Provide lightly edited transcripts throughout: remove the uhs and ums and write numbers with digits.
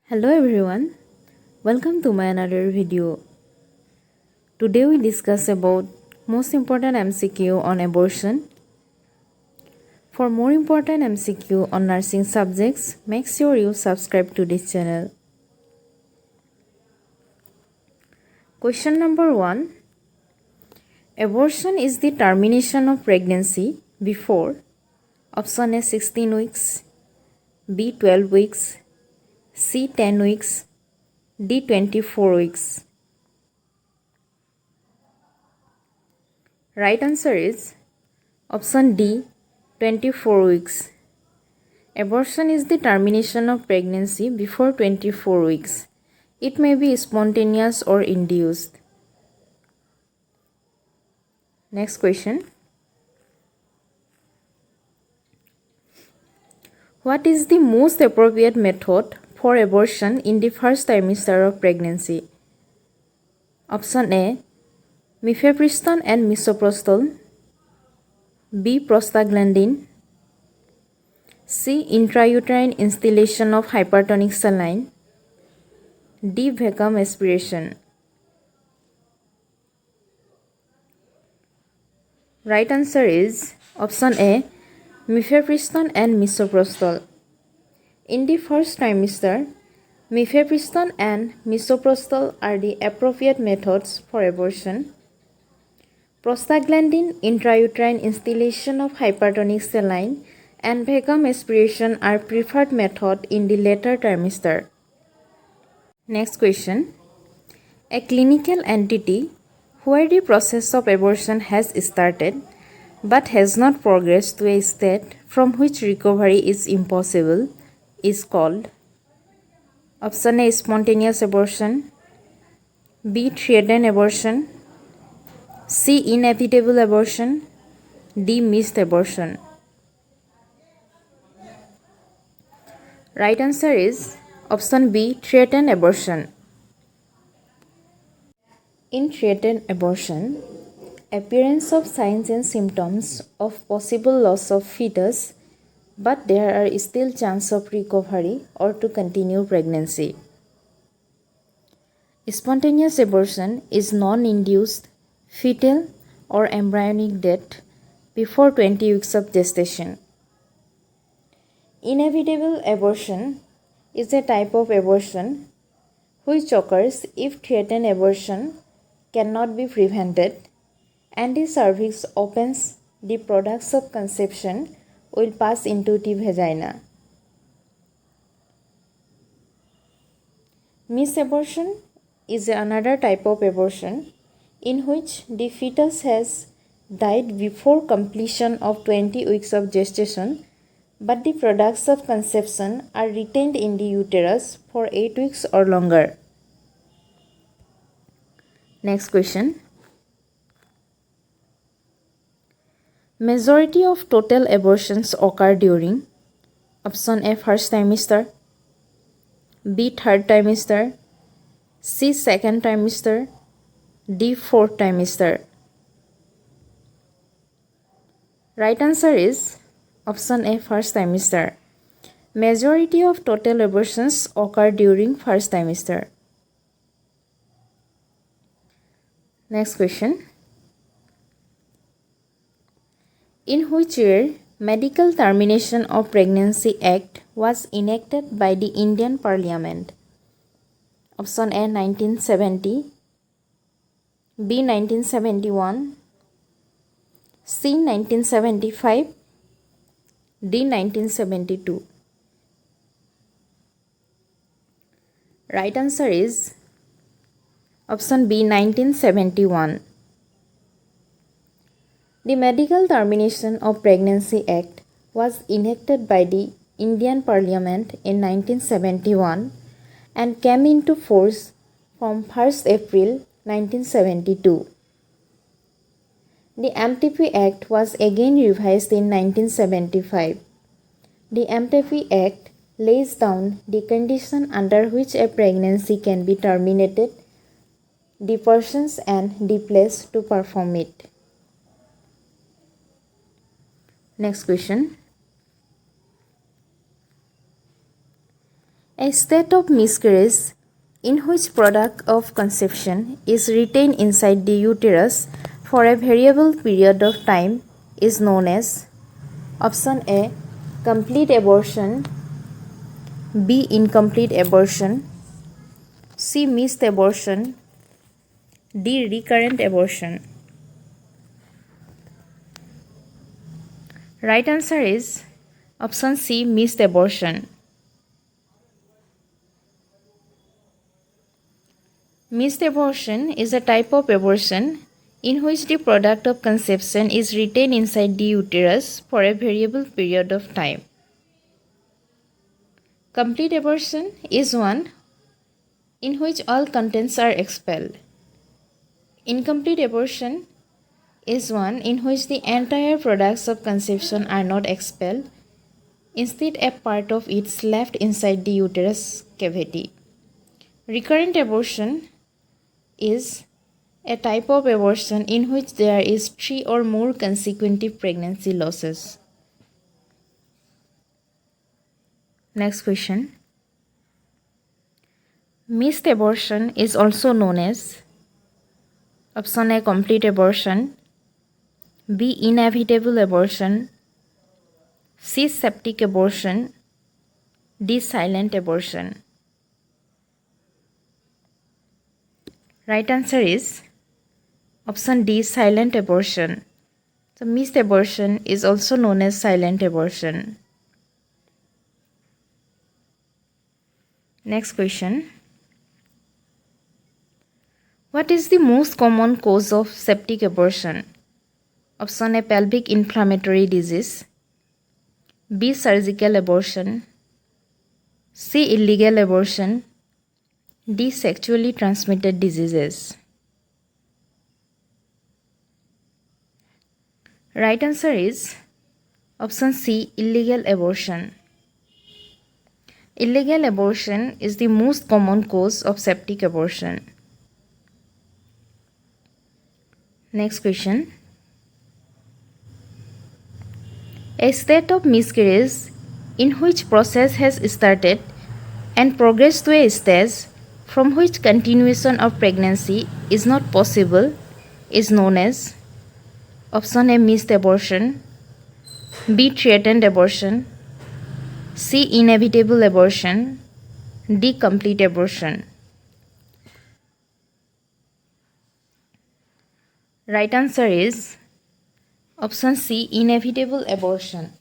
Hello everyone, welcome to my another video. Today we discuss about most important MCQ on abortion. For more important MCQ on nursing subjects, make sure you subscribe to this channel. Question number 1. Abortion is the termination of pregnancy before option A 16 weeks, B 12 weeks, C 10 weeks, D 24 weeks. Right answer is option D 24 weeks. Abortion is the termination of pregnancy before 24 weeks. It may be spontaneous or induced. Next question. What is the most appropriate method for abortion in the first trimester of pregnancy? Option A, mifepristone and misoprostol. B, prostaglandin. C, intrauterine instillation of hypertonic saline. D, vacuum aspiration. Right answer is option A, mifepristone and misoprostol. In the first trimester, mifepristone and misoprostol are the appropriate methods for abortion. Prostaglandin, intrauterine instillation of hypertonic saline, and vacuum aspiration are preferred method in the later trimester. Next question. A clinical entity where the process of abortion has started but has not progressed to a state from which recovery is impossible is called option A, spontaneous abortion, B, threatened abortion, C, inevitable abortion, D, missed abortion. Right answer is option B, threatened abortion. In threatened abortion, appearance of signs and symptoms of possible loss of fetus, but there are still chance of recovery or to continue pregnancy. Spontaneous abortion is non-induced, fetal or embryonic death before 20 weeks of gestation. Inevitable abortion is a type of abortion which occurs if threatened abortion cannot be prevented and the cervix opens, the products of conception will pass into the vagina. Missed abortion is another type of abortion in which the fetus has died before completion of 20 weeks of gestation, but the products of conception are retained in the uterus for 8 weeks or longer. Next question. Majority of total abortions occur during option A, first trimester, B, third trimester, C, second trimester, D, fourth trimester. Right answer is option A, first trimester. Majority of total abortions occur during first trimester. Next question. In which year Medical Termination of Pregnancy Act was enacted by the Indian Parliament? Option A, 1970, B, 1971, C, 1975, D, 1972. Right answer is option B, 1971. The Medical Termination of Pregnancy Act was enacted by the Indian Parliament in 1971 and came into force from 1st April 1972. The MTP Act was again revised in 1975. The MTP Act lays down the condition under which a pregnancy can be terminated, the persons and the place to perform it. Next question. A state of miscarriage in which product of conception is retained inside the uterus for a variable period of time is known as option A. Complete abortion, B. Incomplete abortion, C. Missed abortion, D. Recurrent abortion. Right answer is option C. Missed abortion. Missed abortion is a type of abortion in which the product of conception is retained inside the uterus for a variable period of time. Complete abortion is one in which all contents are expelled. Incomplete abortion is one in which the entire products of conception are not expelled. Instead, a part of it is left inside the uterus cavity. Recurrent abortion is a type of abortion in which there is 3 or more consecutive pregnancy losses. Next question. Missed abortion is also known as option A. Complete abortion, B. Inevitable abortion, C. Septic abortion, D. Silent abortion. Right answer is option D. Silent abortion. So missed abortion is also known as silent abortion. Next question. What is the most common cause of septic abortion? Option A. Pelvic inflammatory disease, B. Surgical abortion, C. Illegal abortion, D. Sexually transmitted diseases. Right answer is option C. Illegal abortion. Illegal abortion is the most common cause of septic abortion. Next question. A state of miscarriage in which process has started and progressed to a stage from which continuation of pregnancy is not possible is known as option A. Missed abortion, B. Threatened abortion, C. Inevitable abortion, D. Complete abortion. Right answer is option C. Inevitable abortion.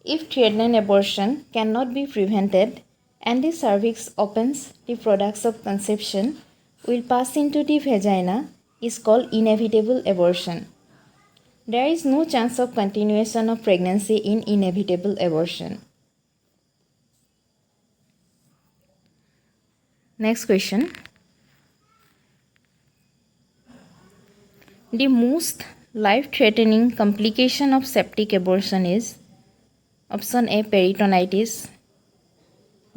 If threatened abortion cannot be prevented and the cervix opens, the products of conception will pass into the vagina is called inevitable abortion. There is no chance of continuation of pregnancy in inevitable abortion. Next question. The most life-threatening complication of septic abortion is option A. Peritonitis,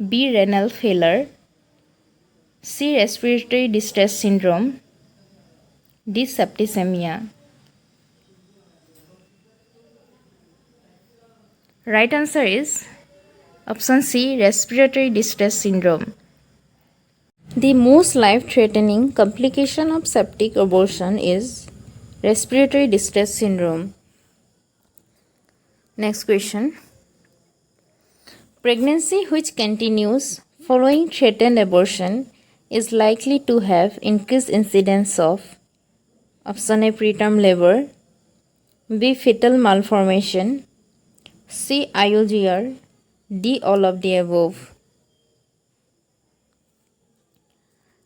B. Renal failure, C. Respiratory distress syndrome, D. Septicemia. Right answer is option C. Respiratory distress syndrome. The most life-threatening complication of septic abortion is respiratory distress syndrome. Next question. Pregnancy which continues following threatened abortion is likely to have increased incidence of option A. preterm labor, B. fetal malformation, C. IUGR, D. all of the above.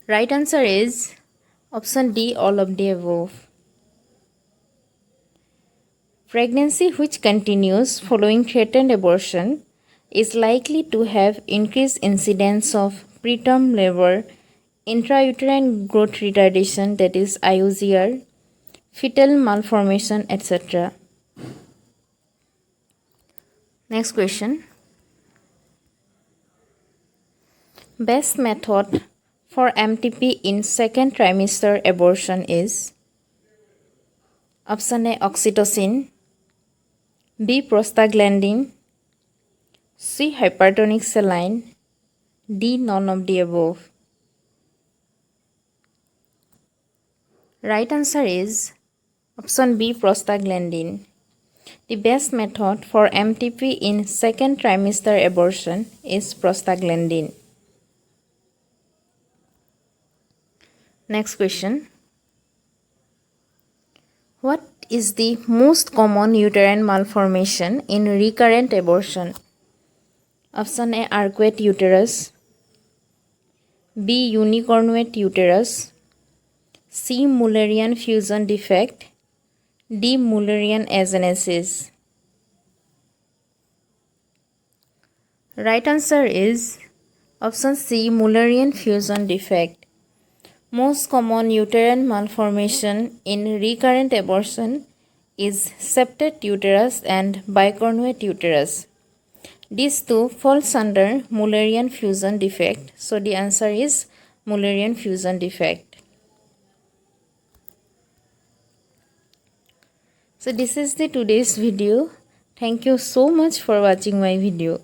Right answer is option D. all of the above. Pregnancy which continues following threatened abortion is likely to have increased incidence of preterm labor, intrauterine growth retardation, that is IUGR, fetal malformation, etc. Next question. Best method for MTP in second trimester abortion is option A. oxytocin, B. prostaglandin, C. Hypertonic saline. D. None of the above. Right answer is option B. Prostaglandin. The best method for MTP in second trimester abortion is prostaglandin. Next question. What is the most common uterine malformation in recurrent abortion? Option A. Arcuate uterus. B. Unicornuate uterus. C. Mullerian fusion defect. D. Mullerian agenesis. Right answer is option C. Mullerian fusion defect. Most common uterine malformation in recurrent abortion is septic uterus and bicornuate uterus. These two falls under Mullerian fusion defect. So the answer is Mullerian fusion defect. So this is the today's video. Thank you so much for watching my video.